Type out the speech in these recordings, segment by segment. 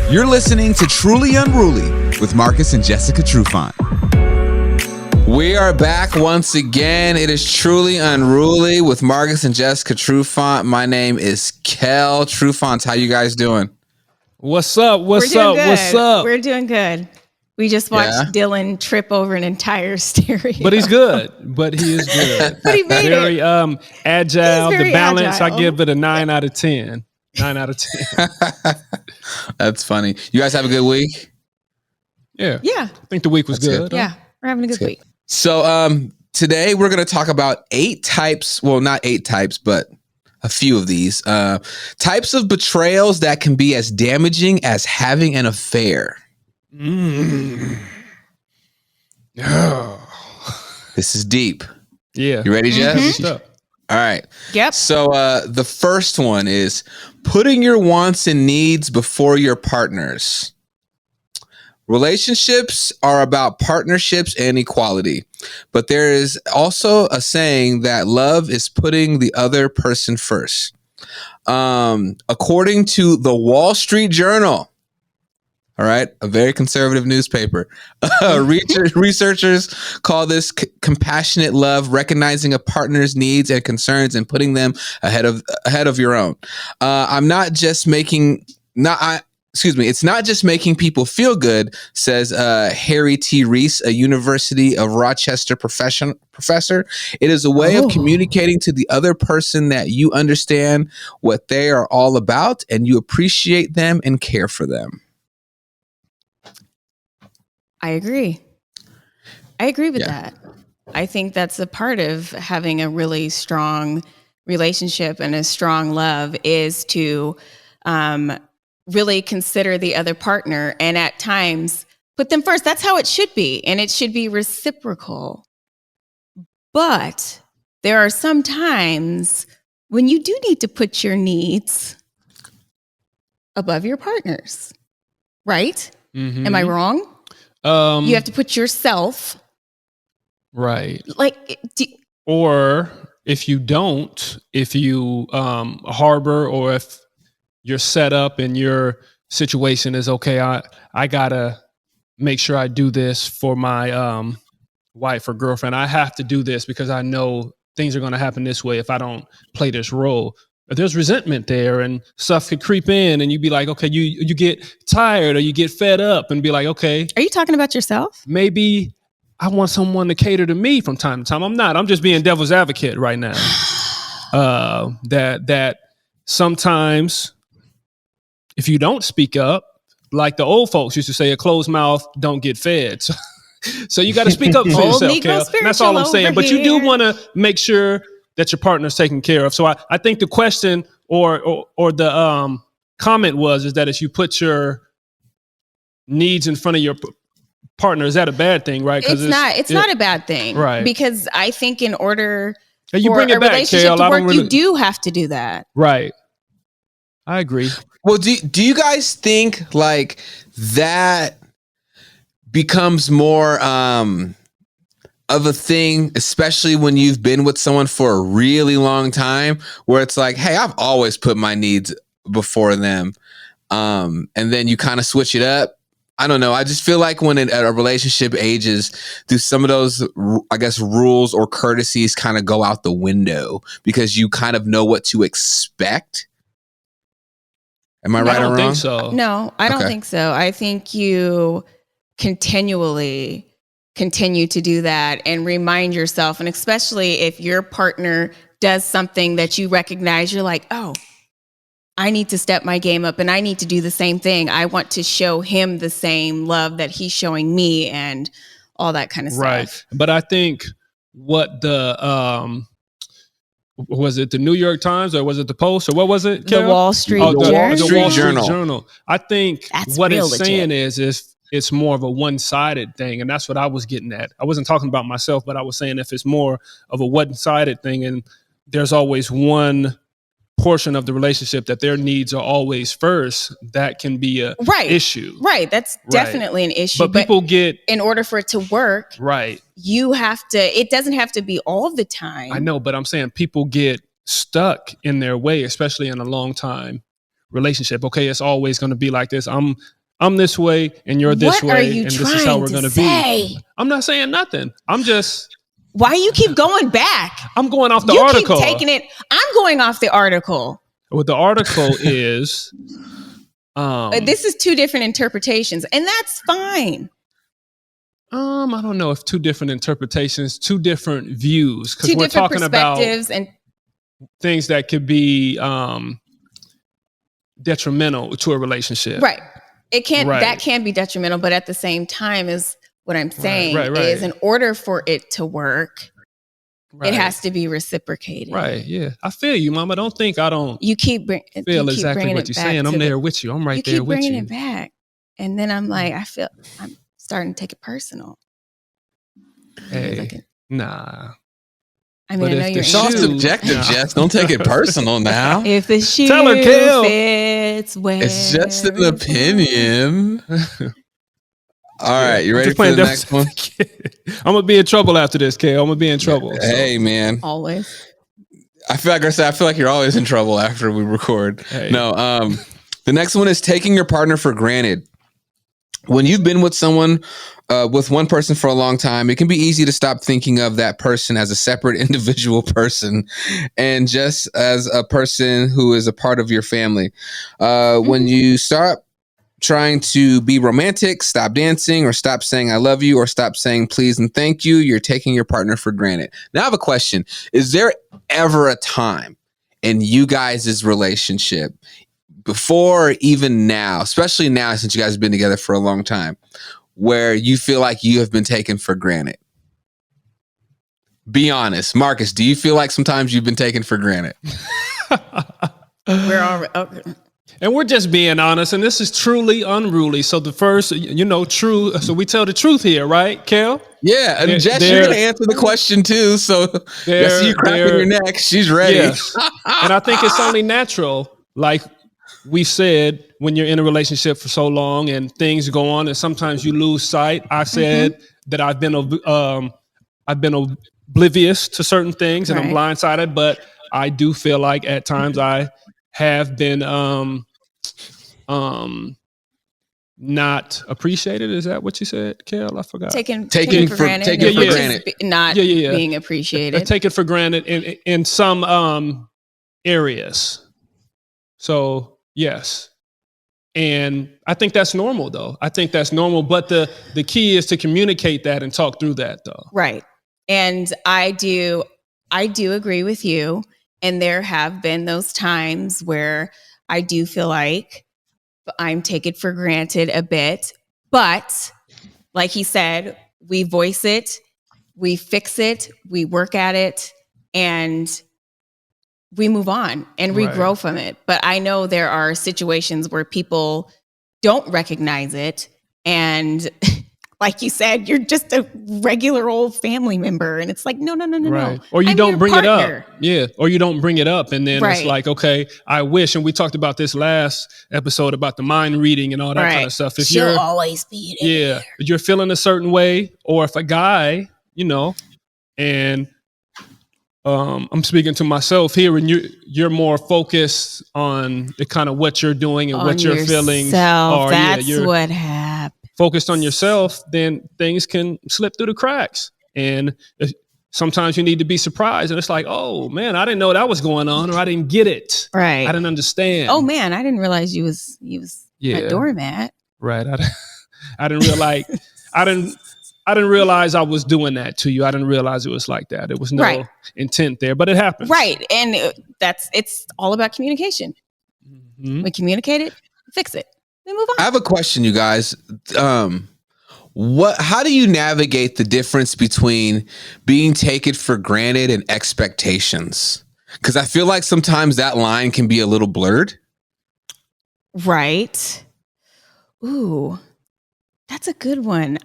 You're listening to Truly Unruly with Marcus and Jessica Trufant. We are back once again. It is Truly Unruly with Marcus and Jessica Trufant. My name is Kel Trufant. How you guys doing? What's up? What's up? What's up? We're doing good. We just watched Dylan trip over an entire stereo. But he's good. But he is good. But he made very, it. Agile. He's very the balance, agile. I give it a 9 out of 10. 9 out of 10. That's funny. You guys have a good week? Yeah. Yeah. I think the week was good. Yeah. We're having a good week. So today we're going to talk about 8 types. Well, not 8 types, but a few of these. Types of betrayals that can be as damaging as having an affair. Oh. This is deep. Yeah. You ready, Jess? Mm-hmm. All right. Yep. So the first one is putting your wants and needs before your partner's. Relationships are about partnerships and equality, but there is also a saying that love is putting the other person first. According to the Wall Street Journal, all right, a very conservative newspaper, researchers call this compassionate love, recognizing a partner's needs and concerns and putting them ahead of your own. It's not just making people feel good, says Harry T. Reese, a University of Rochester professor. It is a way of communicating to the other person that you understand what they are all about and you appreciate them and care for them. I agree with that. I think that's a part of having a really strong relationship and a strong love is to really consider the other partner and at times put them first. That's how it should be. And it should be reciprocal. But there are some times when you do need to put your needs above your partner's, right? Mm-hmm. Am I wrong? You have to put yourself. Right. Or if you don't, if you harbor or if you're set up and your situation is okay, I gotta make sure I do this for my wife or girlfriend. I have to do this because I know things are going to happen this way if I don't play this role. But there's resentment there and stuff could creep in and you'd be like, okay, you get tired or you get fed up and be like, okay. Are you talking about yourself? Maybe I want someone to cater to me from time to time. I'm not. I'm just being devil's advocate right now. That sometimes if you don't speak up, like the old folks used to say, a closed mouth don't get fed. So you got to speak up for yourself, Kel. That's all I'm saying. But you do want to make sure that your partner is taken care of. So I think the question or the comment is that if you put your needs in front of your partner, is that a bad thing, right? It's not a bad thing, right? Because I think in order for a relationship to work, you do have to do that, right? I agree. Well, do you guys think like that becomes more of a thing, especially when you've been with someone for a really long time, where it's like, hey, I've always put my needs before them, and then you kind of switch it up? I don't know. I just feel like when a relationship ages, do some of those, I guess, rules or courtesies kind of go out the window because you kind of know what to expect? Am I right or wrong? I don't think so. No, I don't think so. I think you continually continue to do that and remind yourself, and especially if your partner does something that you recognize, you're like, oh, I need to step my game up and I need to do the same thing. I want to show him the same love that he's showing me and all that kind of stuff. Right. But I think what the was it the New York Times or was it the Post or what was it? The Wall Street Journal. The Wall Street Journal. I think that's what it's legit. saying is it's more of a one-sided thing, and that's what I was getting at. I wasn't talking about myself, but I was saying if it's more of a one-sided thing, and there's always one portion of the relationship that their needs are always first, that can be a issue. Right. That's definitely an issue. But people get, in order for it to work, right, you have to, it doesn't have to be all the time. I know, but I'm saying people get stuck in their way, especially in a long time relationship. Okay, it's always going to be like this. I'm I'm this way and you're this What are way, you and this is how we're trying going to to say? be. I'm not saying nothing. Why you keep going back? I'm going off the You article. keep taking it. I'm going off the article. What the article is, This is two different interpretations, and that's fine. I don't know if two different interpretations, two different views, because Two we're different talking about perspectives and things that could be detrimental to a relationship. right. It can't. Right. That can be detrimental, but at the same time, is what I'm saying right. is in order for it to work, Right. it has to be reciprocated. Right. Yeah. I feel you, Mama. Don't think I don't You keep feel bringing exactly what you're saying. I'm there with you. I'm right there with bringing you. it back, and then I'm like, I'm starting to take it personal. Hey, nah. I mean, But I know if you're the It's all shoe- subjective, No. Jess. Don't take it personal now. If the shoe Tell her, Kel. fits, where It's just an opinion. All right, you I'm ready just for playing the next one? I'm gonna be in trouble after this, Kale. I'm gonna be in trouble. so. Hey, man. always. I feel like you're always in trouble after we record. Hey. No, the next one is taking your partner for granted. When you've been with someone, with one person for a long time, it can be easy to stop thinking of that person as a separate individual person and just as a person who is a part of your family. When you start trying to be romantic, stop dancing, or stop saying I love you, or stop saying please and thank you, you're taking your partner for granted. Now I have a question. Is there ever a time in you guys' relationship, before or even now, especially now since you guys have been together for a long time, where you feel like you have been taken for granted? Be honest. Marcus, do you feel like sometimes you've been taken for granted? We're all okay. And we're just being honest, and this is truly unruly. So the first, true. So we tell the truth here, right, Kel? Yeah, and Jess, They're- you're going to answer the question too. So I see you cracking your neck. She's ready. Yes. And I think it's only natural, like we said, when you're in a relationship for so long and things go on, and sometimes you lose sight. I said that I've been oblivious to certain things, and I'm blindsided. But I do feel like at times I have been not appreciated. Is that what you said, Kel? I forgot. Taken for granted. Not being appreciated. Take it for granted in some areas. So yes. And I think that's normal though. I think that's normal. But the key is to communicate that and talk through that though. Right. And I do agree with you. And there have been those times where I do feel like I'm taken for granted a bit. But like he said, we voice it, we fix it, we work at it, and we move on and we grow from it. But I know there are situations where people don't recognize it. And like you said, you're just a regular old family member. And it's like, no. Or you don't bring partner. it up. Yeah. Or you don't bring it up. And then it's Right. like, okay, I wish. And we talked about this last episode about the mind reading and all that kind of stuff. If She'll always be there. if you're feeling a certain way, or if a guy, and I'm speaking to myself here, and you're more focused on the kind of what you're doing and what your feelings are. That's what happened. Focused on yourself, then things can slip through the cracks. And sometimes you need to be surprised. And it's like, oh man, I didn't know that was going on, or I didn't get it. Right. I didn't understand. Oh man, I didn't realize you was a doormat. Right. I didn't realize I didn't realize I was doing that to you. I didn't realize it was like that. There was no intent there, but it happened. Right. And it's all about communication. Mm-hmm. We communicate it, fix it, we move on. I have a question, you guys. How do you navigate the difference between being taken for granted and expectations? Because I feel like sometimes that line can be a little blurred. Right. Ooh, that's a good one.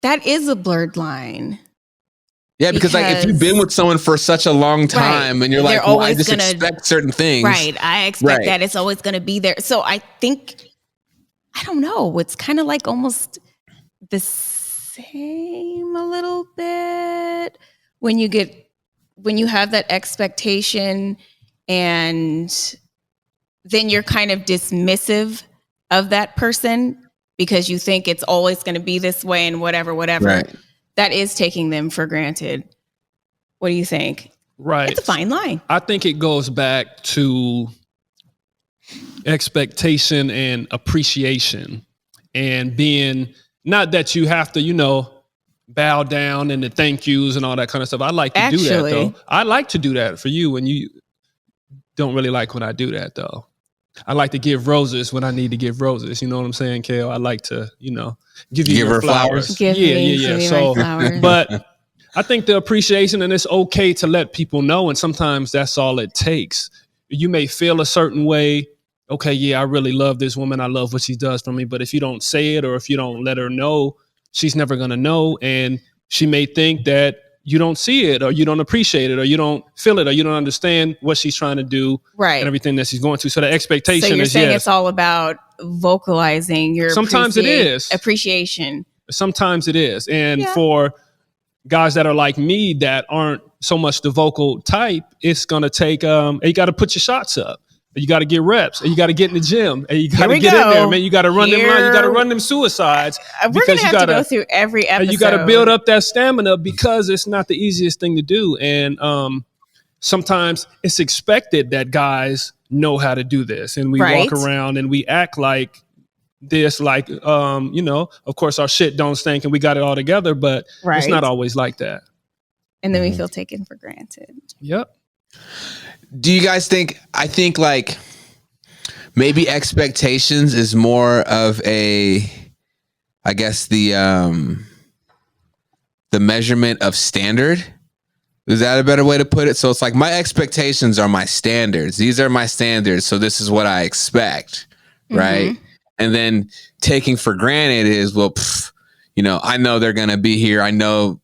That is a blurred line. Yeah, because like if you've been with someone for such a long time and you're like, well, I just expect certain things. Right. I expect that it's always going to be there. So I think, I don't know. It's kind of like almost the same a little bit when you have that expectation and then you're kind of dismissive of that person because you think it's always going to be this way and whatever, Right. that is taking them for granted. What do you think? Right. It's a fine line. I think it goes back to expectation and appreciation and being, not that you have to, you know, bow down and the thank yous and all that kind of stuff. I like to do that though. I like to do that for you, and you don't really like when I do that though. I like to give roses when I need to give roses. You know what I'm saying, Kale? I like to, you know, give you your her flowers. Give me my flowers. But I think the appreciation, and it's okay to let people know. And sometimes that's all it takes. You may feel a certain way. Okay, yeah, I really love this woman. I love what she does for me. But if you don't say it, or if you don't let her know, she's never going to know. And she may think that you don't see it, or you don't appreciate it, or you don't feel it, or you don't understand what she's trying to do, right, and everything that she's going through. So the expectation is, so you're saying it's all about vocalizing your sometimes it is appreciation. Sometimes it is. And for guys that are like me that aren't so much the vocal type, it's going to take, you got to put your shots up. You got to get reps, and you got to get in the gym, and you got to get in there, man. You got to run them lines. You got to run them suicides. We're going to have to go through every episode. You got to build up that stamina, because it's not the easiest thing to do. And sometimes it's expected that guys know how to do this, and we walk around and we act like this, like, you know, of course our shit don't stink and we got it all together, but it's not always like that. And then we feel taken for granted. Yep. Do you guys think, I think like maybe expectations is more of a, I guess the measurement of standard? Is that a better way to put it? So it's like, my expectations are my standards. These are my standards. So this is what I expect. Right. And then taking for granted is, well, you know, I know they're going to be here. I know,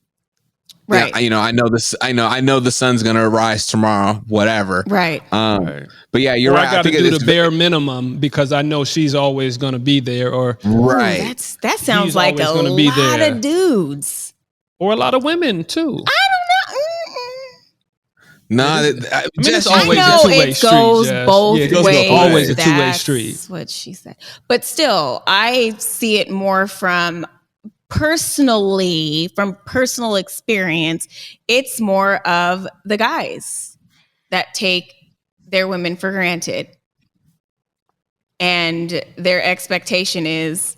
right. You know, I know this. I know the sun's gonna rise tomorrow. Whatever. Right. But yeah, you're right. I got to do the bare minimum because I know she's always gonna be there. Or right. That sounds like a lot of dudes, or a lot of women too. I don't know. No, it's always a two-way street. Both ways. It's always a two-way street. That's what she said. But still, I see it more from personal experience. It's more of the guys that take their women for granted, and their expectation is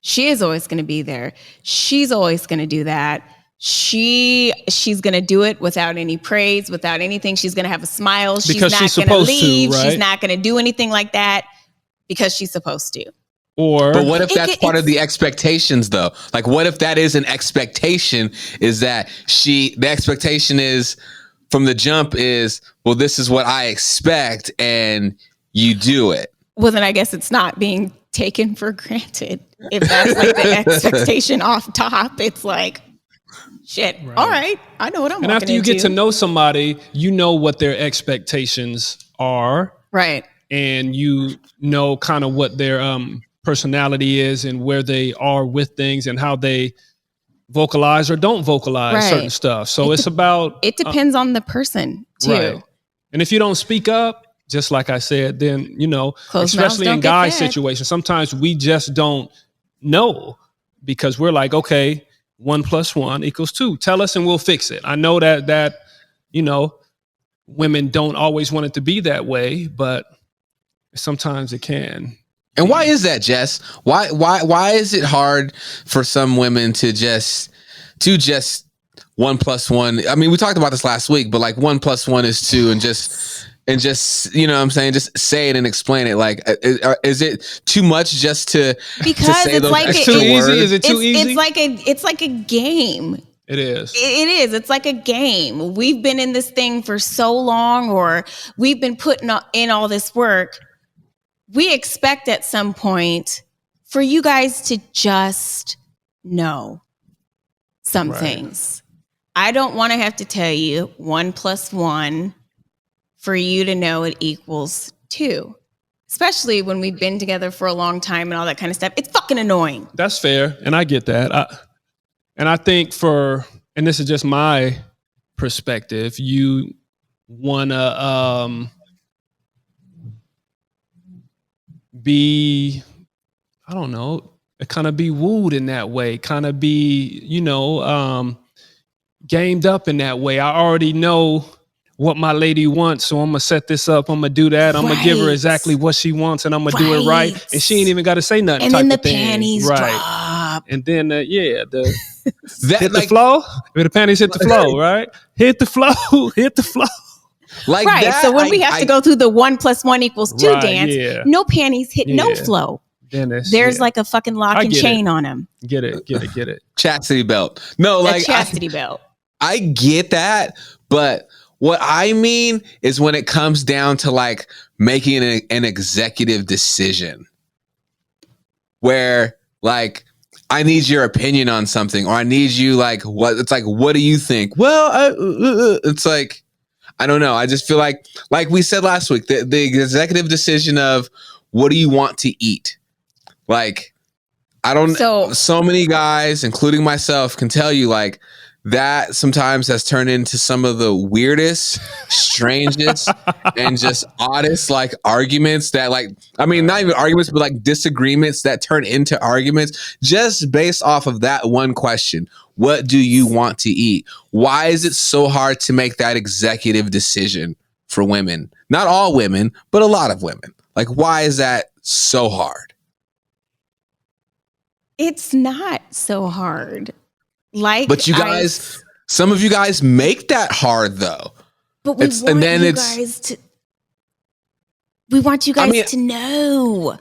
she is always going to be there. She's always going to do that. She's going to do it without any praise, without anything. She's going to have a smile. She's not going to leave. Right? She's not going to do anything like that because she's supposed to. But what if that's part of the expectations though? Like, what if that is an expectation, is that the expectation is from the jump is, well, this is what I expect, and you do it. Well, then I guess it's not being taken for granted. If that's like the expectation off top, it's like, shit. Right. All right. I know what I'm walking into. And after you get to know somebody, you know what their expectations are. Right. And you know kind of what their personality is and where they are with things and how they vocalize or don't vocalize certain stuff. So it's about... It depends on the person too. Right. And if you don't speak up, just like I said, then, you know, especially in guy situations, sometimes we just don't know because we're like, okay, 1 + 1 = 2. Tell us and we'll fix it. I know that, you know, women don't always want it to be that way, but sometimes it can. And why is that, Jess? Why is it hard for some women to just 1 + 1? I mean, we talked about this last week, but like 1 + 1 is 2, and just, you know what I'm saying? Just say it and explain it. Like, is it too much just to say it's those like extra words? Is it too easy? It's like a game. It is. It is. It's like a game. We've been in this thing for so long, or we've been putting in all this work. We expect at some point for you guys to just know some things. I don't want to have to tell you 1 + 1 for you to know it equals 2, especially when we've been together for a long time and all that kind of stuff. It's fucking annoying. That's fair. And I get that. I think and this is just my perspective, you want to be I don't know, kind of be wooed in that way, kind of be, gamed up in that way. I already know what my lady wants, so I'm gonna set this up. I'm gonna do that. I'm gonna give her exactly what she wants, and I'm gonna do it right. And she ain't even got to say nothing. And type then the of thing. panties right. drop. And then the hit That, the flow. The panties hit the flow, right? Hit the flow. Hit the flow. like Right. that, So when we have to go through the 1 + 1 = 2 dance, no panties hit, no flow. There's like a fucking lock and chain on them. Get it. chastity belt. No, like a chastity belt. I get that, but what I mean is when it comes down to like making an executive decision where like I need your opinion on something, or I need you like what do you think? Well, it's like I don't know. I just feel like we said last week, the executive decision of what do you want to eat? Like I don't. So many guys, including myself, can tell you like that sometimes has turned into some of the weirdest, strangest, and just oddest like arguments that like, I mean, not even arguments, but like disagreements that turn into arguments just based off of that one question. What do you want to eat? Why is it so hard to make that executive decision for women? Not all women, but a lot of women. Like, why is that so hard? It's not so hard. But you guys, some of you guys make that hard though. But we want you guys to know.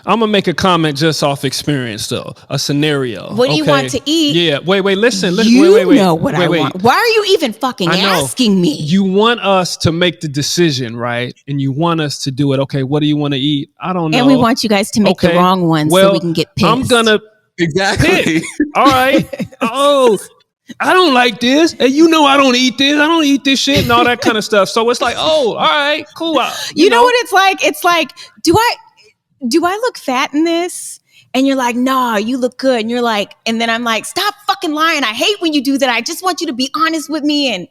I'm gonna make a comment just off experience though. A scenario. What do you want to eat? Yeah. Wait. Listen. You know what I want. Why are you even fucking asking me? You want us to make the decision, right? And you want us to do it. Okay. What do you want to eat? I don't know. And we want you guys to make the wrong one so we can get pissed. I'm gonna. Exactly. All right. Oh, I don't like this. And you know I don't eat this. I don't eat this shit and all that kind of stuff. So it's like, oh, all right, cool. You know what it's like? It's like, do I look fat in this? And you're like, nah, you look good. And you're like, and then I'm like, stop fucking lying. I hate when you do that. I just want you to be honest with me. And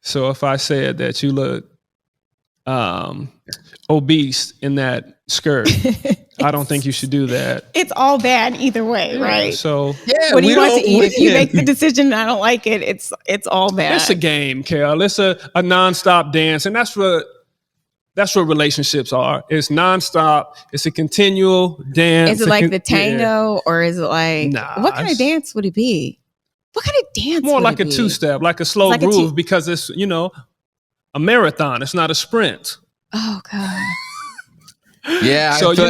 so if I said that you look obese in that skirt, I don't think you should do that. It's all bad either way, right? So what do you want to eat? If you make the decision and I don't like it, it's all bad. It's a game, Carol. It's a nonstop dance, and that's what relationships are. It's nonstop. It's a continual dance. Is it like the tango, or is it like what kind of dance would it be? What kind of dance? More like a two-step, like a slow groove, because it's a marathon. It's not a sprint. Oh God. Yeah. So it's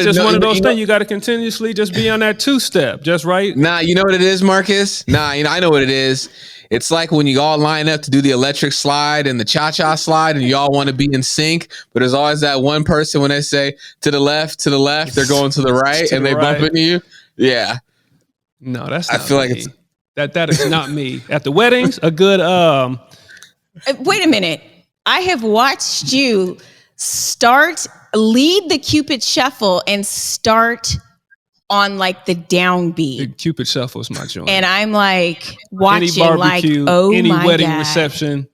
just one of those things. You got to continuously just be on that two-step, just right. Nah, you know what it is, Marcus? I know what it is. It's like when you all line up to do the electric slide and the cha-cha slide, and you all want to be in sync, but there's always that one person when they say to the left, they're going to the right, and they bump into you. Yeah. No, that's not I feel me. like it's that is not me. At the weddings, a good Wait a minute. I have watched you lead the Cupid shuffle and start on like the downbeat. The Cupid shuffle is my joint. And I'm like watching, any barbecue, like, oh any my wedding God. reception,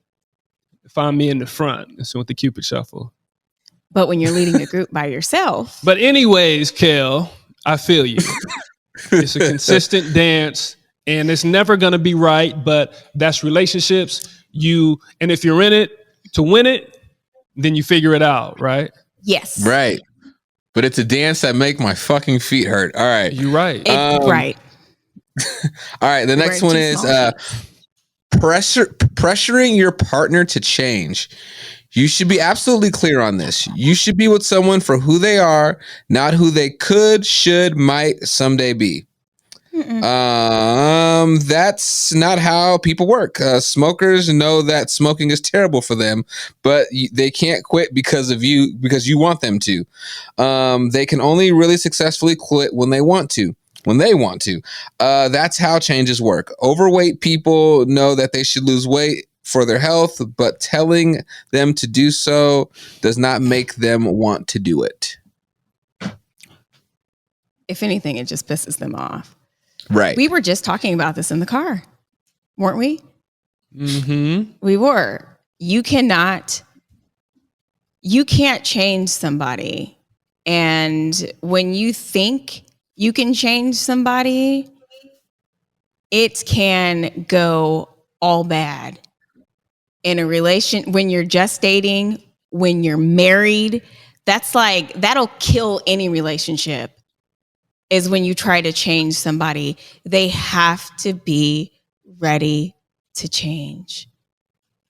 find me in the front. It's with the Cupid shuffle. But when you're leading a group by yourself. But anyways, Kel, I feel you. It's a consistent dance, and it's never gonna be right. But that's relationships. And if you're in it to win it, then you figure it out, right? Yes. Right. But it's a dance that make my fucking feet hurt. All right. You're right. Right. All right. The next one is pressuring your partner to change. You should be absolutely clear on this. You should be with someone for who they are, not who they could, should, might someday be. That's not how people work. Smokers know that smoking is terrible for them, but they can't quit because you want them to. They can only really successfully quit when they want to. That's how changes work. Overweight people know that they should lose weight for their health, but telling them to do so does not make them want to do it. If anything, it just pisses them off. Right. We were just talking about this in the car, weren't we? Mm-hmm. We were. You can't change somebody And when you think you can change somebody, it can go all bad in a relation. When you're just dating, when you're married, that'll kill any relationship, is when you try to change somebody. They have to be ready to change.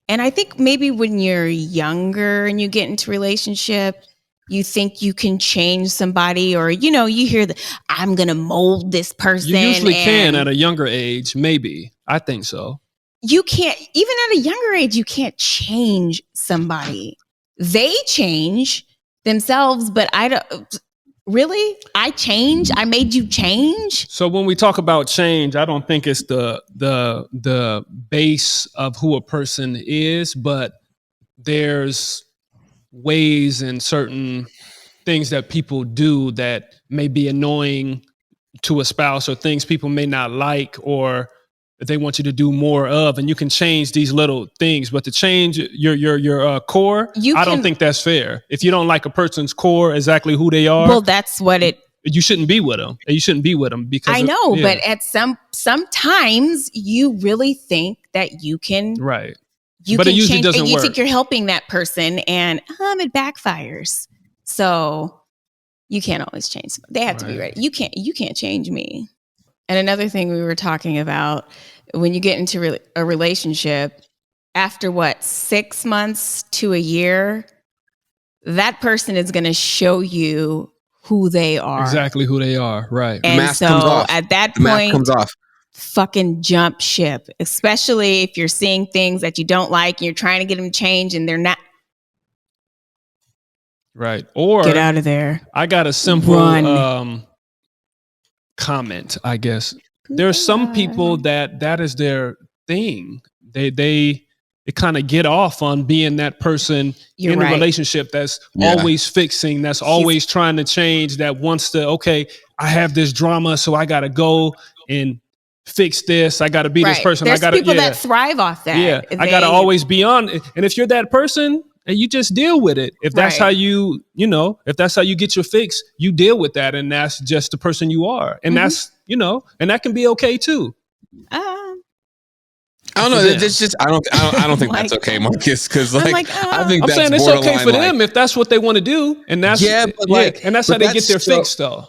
And I think maybe when you're younger and you get into a relationship, you think you can change somebody, or, you hear I'm going to mold this person. You usually can at a younger age, maybe. I think so. You can't, even at a younger age, you can't change somebody. They change themselves, but I don't. Really? I change? I made you change? So when we talk about change, I don't think it's the base of who a person is, but there's ways and certain things that people do that may be annoying to a spouse, or things people may not like, or that they want you to do more of, and you can change these little things. But to change your core, I don't think that's fair. If you don't like a person's core, exactly who they are, well, that's what you shouldn't be with them. You shouldn't be with them because I know, but at sometimes you really think that you can, right? But it usually doesn't and you work. think you're helping that person, and it backfires. So you can't always change them. They have to be ready. You can't change me. And another thing we were talking about, when you get into a relationship, after 6 months to a year, that person is going to show you who they are. Exactly who they are, right? And the mask comes off. At that the point, mask comes off. Fucking jump ship, especially if you're seeing things that you don't like and you're trying to get them changed and they're not. Right. Or get out of there. I got a simple comment, I guess. There are some people that is their thing. They kind of get off on being that person in a relationship that's always fixing, that's always trying to change, that wants to, okay, I have this drama, so I got to go and fix this. I got to be this person. There's I got people that thrive off that. Yeah, I got to always be on. And if you're that person, you just deal with it. If that's how if that's how you get your fix, you deal with that, and that's just the person you are, and that's and that can be okay too. I don't know. It's just I don't think that's okay, Marcus. Because I think I'm that's saying it's okay for them if that's what they want to do, and that's and that's how they get their fix, though.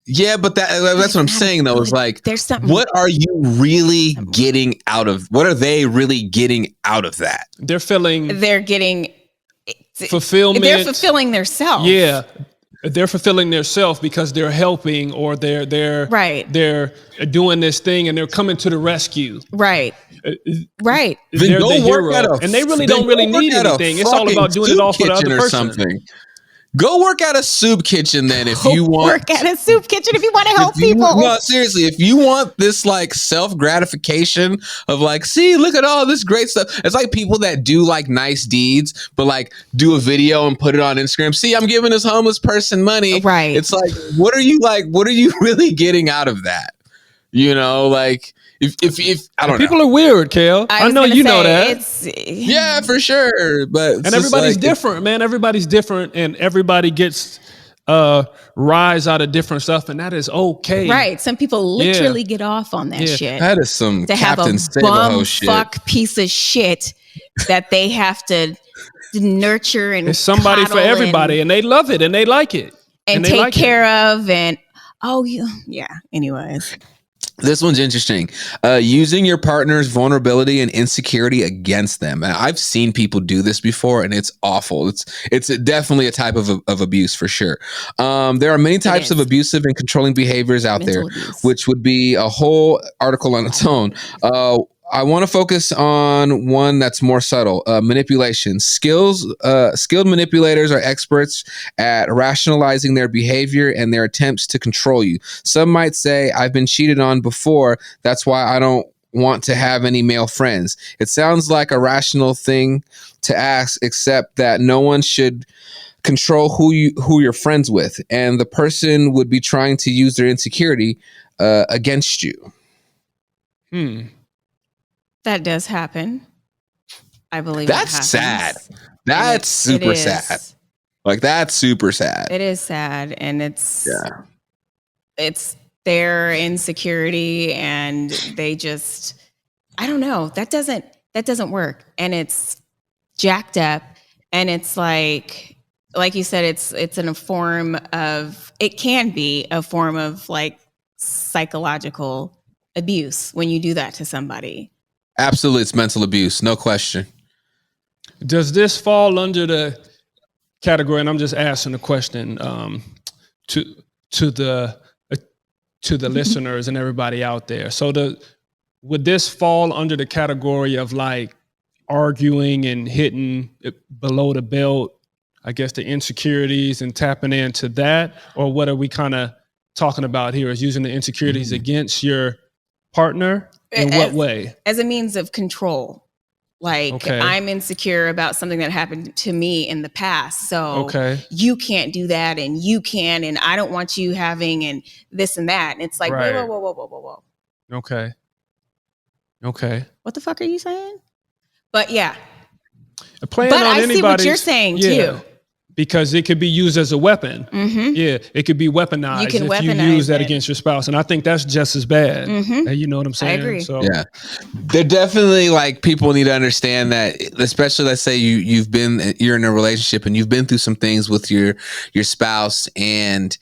Yeah, but that's what I'm saying, though, is there's something. What are you really getting out of? What are they really getting out of that? They're getting fulfillment. They're fulfilling their self. Yeah. They're fulfilling their self because they're helping, or they're doing this thing and they're coming to the rescue. Right. Then they're go the work hero, and they really don't really need anything. It's all about doing it all for the other person. Something. Go work at a soup kitchen then if you want. Work at a soup kitchen if you want to help people. No, seriously, if you want this self-gratification of see, look at all this great stuff. It's like people that do nice deeds, but do a video and put it on Instagram. See, I'm giving this homeless person money. Right. It's what are you really getting out of that? If I don't know. People are weird, Kale. I know you know that. Yeah, for sure. But everybody's different, man. Everybody's different, and everybody gets rise out of different stuff, and that is okay. Right. Some people literally get off on that shit. That is some to have Captain a bum shit. Fuck piece of shit that they have to nurture and it's somebody for everybody, and they love it and they like it and take care of and anyways. This one's interesting. Using your partner's vulnerability and insecurity against them. I've seen people do this before, and it's awful. It's definitely a type of abuse for sure. There are many types of abusive and controlling behaviors out there, which would be a whole article on its own. I want to focus on one that's more subtle, manipulation. Skilled manipulators are experts at rationalizing their behavior and their attempts to control you. Some might say, I've been cheated on before. That's why I don't want to have any male friends. It sounds like a rational thing to ask, except that no one should control who you're friends with. And the person would be trying to use their insecurity against you. That does happen. I believe that's sad. That's super sad. Like, that's super sad. It is sad, and it's their insecurity, and they just, I don't know. That doesn't work, and it's jacked up, and it's like you said, it's in a form of, it can be a form of like psychological abuse when you do that to somebody. Absolutely, it's mental abuse, no question. Does this fall under the category? And I'm just asking the question to the listeners and everybody out there. So would this fall under the category of like arguing and hitting below the belt, I guess the insecurities, and tapping into that? Or what are we kind of talking about here? Is using the insecurities against your partner? In what way? As a means of control. Like, I'm insecure about something that happened to me in the past. So you can't do that, and you can, and I don't want you having, and this and that. And it's like, whoa. Okay. What the fuck are you saying? But yeah. I see what you're saying too. Because it could be used as a weapon. Mm-hmm. Yeah, it could be weaponized if you use that against your spouse. And I think that's just as bad. Mm-hmm. You know what I'm saying? I agree. So. Yeah. They're definitely, like, people need to understand that, especially, let's say you're in a relationship and you've been through some things with your spouse, and,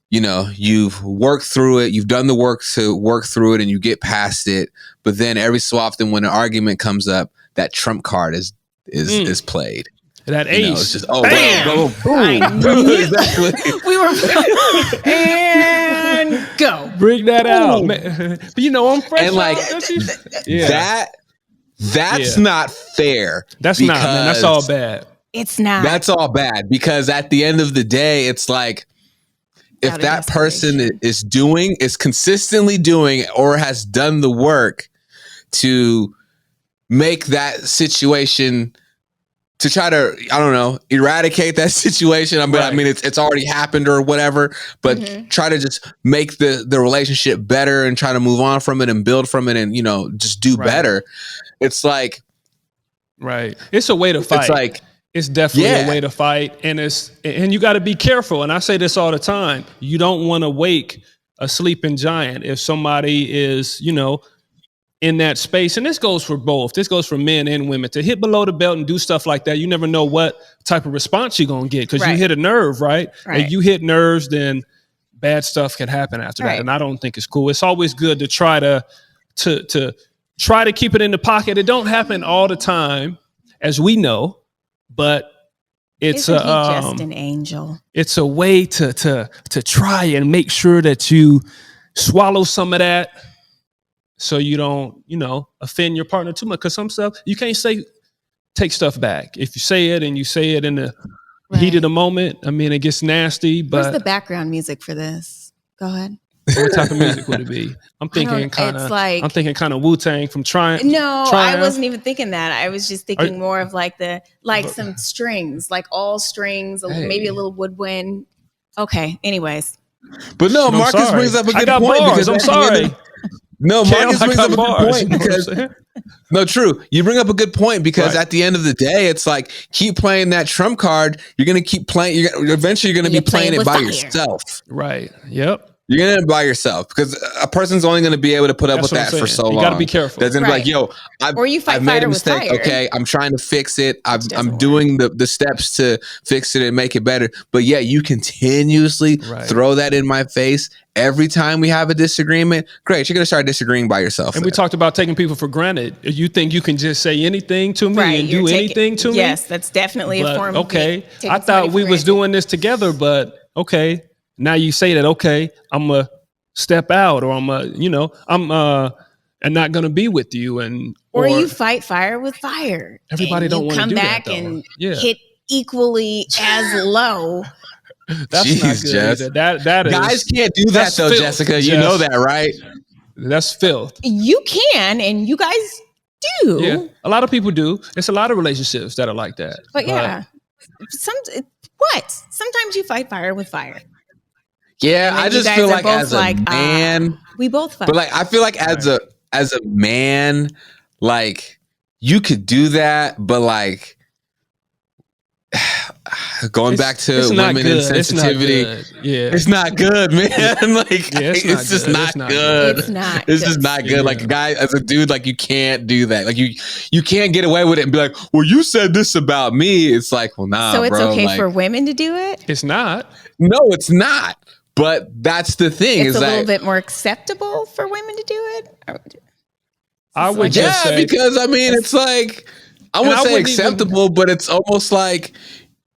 you know, you've worked through it, you've done the work to work through it, and you get past it. But then every so often when an argument comes up, that trump card is played. That ace. You know, it's just, bam! Boom. Exactly. We were and go. Bring that out. But you know, I'm fresh. And like that's not fair. That's not, man. That's all bad. It's not. That's all bad, because at the end of the day, it's like, if that person is consistently doing or has done the work to make that situation, to try to, I don't know, eradicate that situation. I mean, it's already happened or whatever, but try to just make the relationship better and try to move on from it and build from it and, you know, just do better. It's like, it's a way to fight. It's like, it's definitely a way to fight. And you got to be careful. And I say this all the time. You don't want to wake a sleeping giant. If somebody is, you know, in that space, and this goes for both. This goes for men and women. To hit below the belt and do stuff like that, you never know what type of response you're going to get, because you hit a nerve, right? And you hit nerves, then bad stuff can happen after that. And I don't think it's cool. It's always good to try to keep it in the pocket. It don't happen all the time, as we know, but it's just an angel. It's a way to try and make sure that you swallow some of that, so you don't, you know, offend your partner too much. Because some stuff you can't take stuff back. If you say it and you say it in the heat of the moment, I mean, it gets nasty. But what's the background music for this? Go ahead. What type of music would it be? I'm thinking kind of Wu-Tang from Triumph. No, I wasn't even thinking that. I was just thinking more of like some strings, like all strings, maybe a little woodwind. Okay. Anyways. But no, Marcus brings up a good point. Because I'm sorry. No, Marcus brings up a good point, because no, true. You bring up a good point, because at the end of the day, it's like, keep playing that trump card. You're going to keep playing. Eventually, you're going to be playing it by yourself. Right. Yep. You're going to by yourself, because a person's only going to be able to put up with that for so long. You got to be careful. That's going to be like, yo, I've made a mistake. Okay, I'm trying to fix it. I'm doing the steps to fix it and make it better. But yeah, you continuously throw that in my face every time we have a disagreement. Great, you're going to start disagreeing by yourself. And we talked about taking people for granted. You think you can just say anything to me and do anything to me? Yes, that's definitely a form of I thought we was doing this together, but okay. Now you say that, okay, I'm going to step out, or I'm not going to be with you. Or you fight fire with fire. Everybody don't want to do that, though. Come back and hit equally as low. That's not good. Jess. That is, guys can't do that, though, filth, Jessica. You know that, right? That's filth. You can, and you guys do. Yeah, a lot of people do. It's a lot of relationships that are like that. But sometimes you fight fire with fire. Yeah, I just feel like as a man, we both fight. But like, I feel like as a man, like, you could do that, but like, going back to it's not women good. insensitivity. It's not good. Yeah. It's not good, man. Like, Yeah, it's just not good. It's not. It's just not good. Like, a guy, as a dude, like, you can't do that. Like, you can't get away with it and be like, well, you said this about me. It's like, well, nah, So it's bro. okay like, for women to do it? It's not. no, it's not. But that's the thing. It's is a that, little bit more acceptable for women to do it? I would yeah, just say because I mean, it's like, I And wouldn't I say wouldn't acceptable, but it's almost like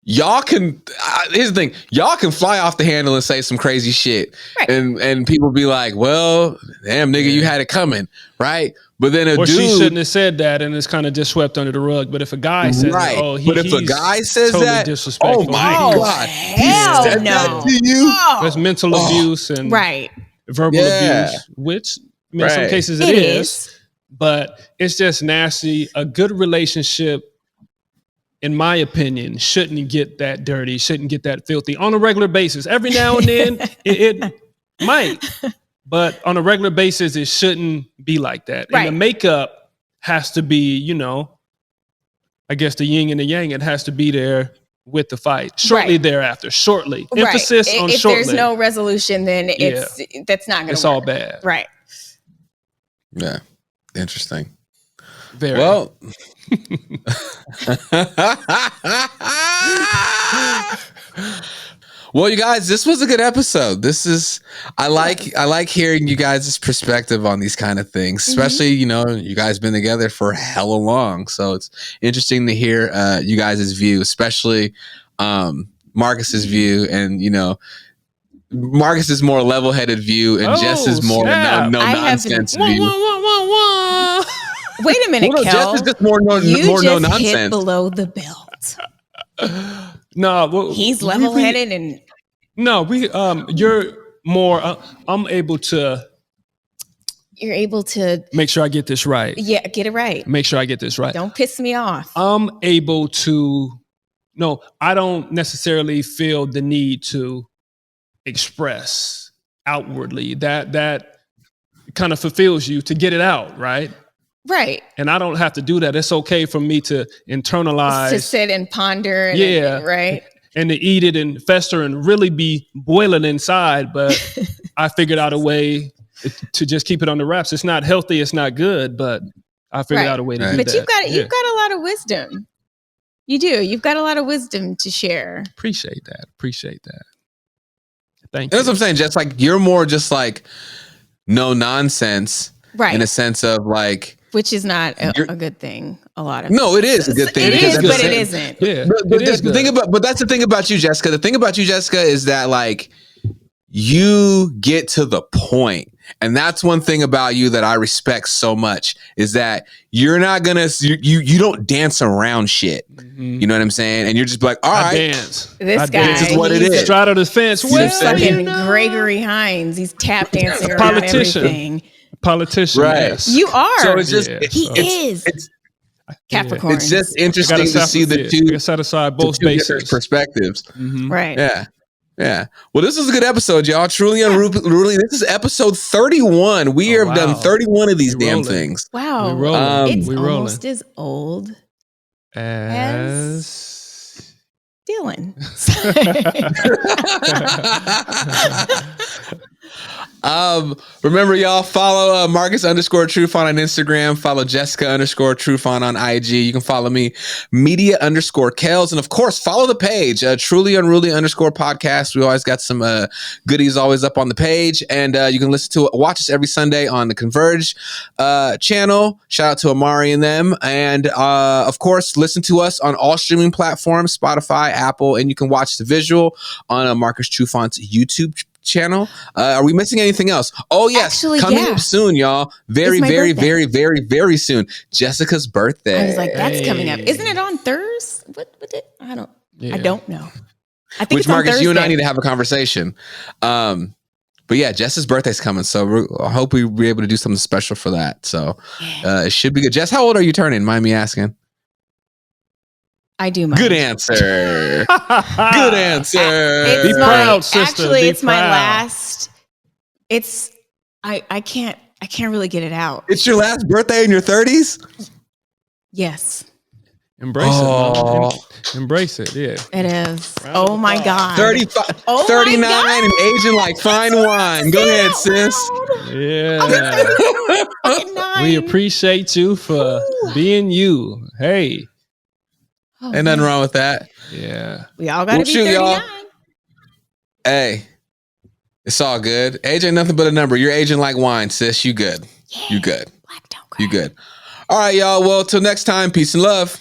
y'all can. Here's the thing: y'all can fly off the handle and say some crazy shit, Right. and people be like, "Well, damn, nigga, you had it coming, right?" But then a or dude, she shouldn't have said that, and it's kind of just swept under the rug. But if a guy says, right? "Oh, but if a he's guy says totally that, disrespectful," oh my Oh, god, hell he said no. that to you. there's mental abuse and Right. verbal Yeah. abuse, which in some Right. cases It it is. is. But it's just nasty. A good relationship, in my opinion, shouldn't get that dirty, shouldn't get that filthy on a regular basis. Every now and then it might, but on a regular basis, it shouldn't be like that. Right. And the makeup has to be, I guess the yin and the yang, it has to be there with the fight. Shortly Right. thereafter, shortly. Right. Emphasis on if shortly. there's no resolution, then that's not going to It's work. all bad. Right. Yeah, interesting. Very. Well, well, you guys, this was a good episode. I like hearing you guys' perspective on these kind of things, especially, you guys been together for hella long. So it's interesting to hear you guys' view, especially Marcus's view, and, Marcus is more level-headed view, and Jess is more snap. no I have- nonsense Wah, view. wah, wah, wah, wah. Wait a minute, Well, no, Kel. Jess is just more no you just hit nonsense. below the belt. No, well, He's level-headed and No, you're more. I'm able to you're able to, make sure I get this right. get it right. Make sure I get this right. Don't piss me off. I'm able to. No, I don't necessarily feel the need to express outwardly. That kind of fulfills you to get it out, right? Right. And I don't have to do that. It's okay for me to internalize, To sit and ponder. And, Yeah. Right. and to eat it and fester and really be boiling inside. But I figured out a way to just keep it on the wraps. It's not healthy. It's not good, but I figured Right. out a way to Right. do But that. you've got a lot of wisdom. You do. You've got a lot of wisdom to share. Appreciate that. Thank That's you. what I'm saying. Just like you're more just like no nonsense, Right. in a sense of like, Which is not You're- a good thing. A lot of no, it is a good thing. It because is, at the but same- it isn't. Yeah, But it is the good. thing but that's the thing about you, Jessica. The thing about you, Jessica, is that like you get to the point. And that's one thing about you that I respect so much, is that you're not gonna you don't dance around shit. Mhm. You know what I'm saying? And you're just like, all I right, dance. This I guy, dance. This is what it he's is. Straddle the fence. You know what I'm He's saying? fucking You know? Gregory Hines. He's tap dancing around Politician. everything. Politician. Right. Yes. You are. so it's just Yeah. he so- is. it's Capricorn. it's just I interesting gotta to see the I two gotta set aside both the two different bases. perspectives. Mhm. right. Yeah. Yeah. Well, this was a good episode, y'all. Truly unruly. This is episode 31. We Oh, have done wow. 31 of these We damn rolling. things. Wow. We rolling. It's we rolling. almost as old As Dylan. Remember, y'all, follow Marcus _Trufant on Instagram. Follow Jessica _Trufant on IG. You can follow me, media _Kels. And of course, follow the page, Truly Unruly _podcast. We always got some goodies always up on the page. And you can listen to it, watch us every Sunday on the Converge channel. Shout out to Amari and them. And of course, listen to us on all streaming platforms, Spotify, Apple, and you can watch the visual on Marcus Trufant's YouTube channel. Are we missing anything else? Oh yes, Actually, coming yeah. up soon, y'all. Very, It's my very, birthday. very, very, very soon. Jessica's birthday. I was like, that's coming up. Hey. Isn't it on Thursday? What did I don't know. I think Which it's on Marcus, you and I Thursday. need to have a conversation. But yeah, Jess's birthday's coming, so I hope we'll be able to do something special for that. So it should be good. Jess, how old are you turning? Mind me asking. I do. Mind. Good answer. Good answer. It's Be my, proud, sister. Actually, Be it's my proud. last. It's I can't really get it out. It's your last birthday in your 30s? Yes. Embrace it, man. Embrace it. Yeah. It is. Oh my God. 35, Oh my 39 God. and aging like fine wine. Go ahead, sis. Yeah. Fucking 9. We appreciate you for being you. Hey. Oh, Ain't nothing man. wrong with that. Yeah. We all gotta We'll be shoot, 39. y'all. Hey, it's all good. Age ain't nothing but a number. You're aging like wine, sis. You good. Yeah. You good. Black don't cry. You good. All right, y'all. Well, till next time, peace and love.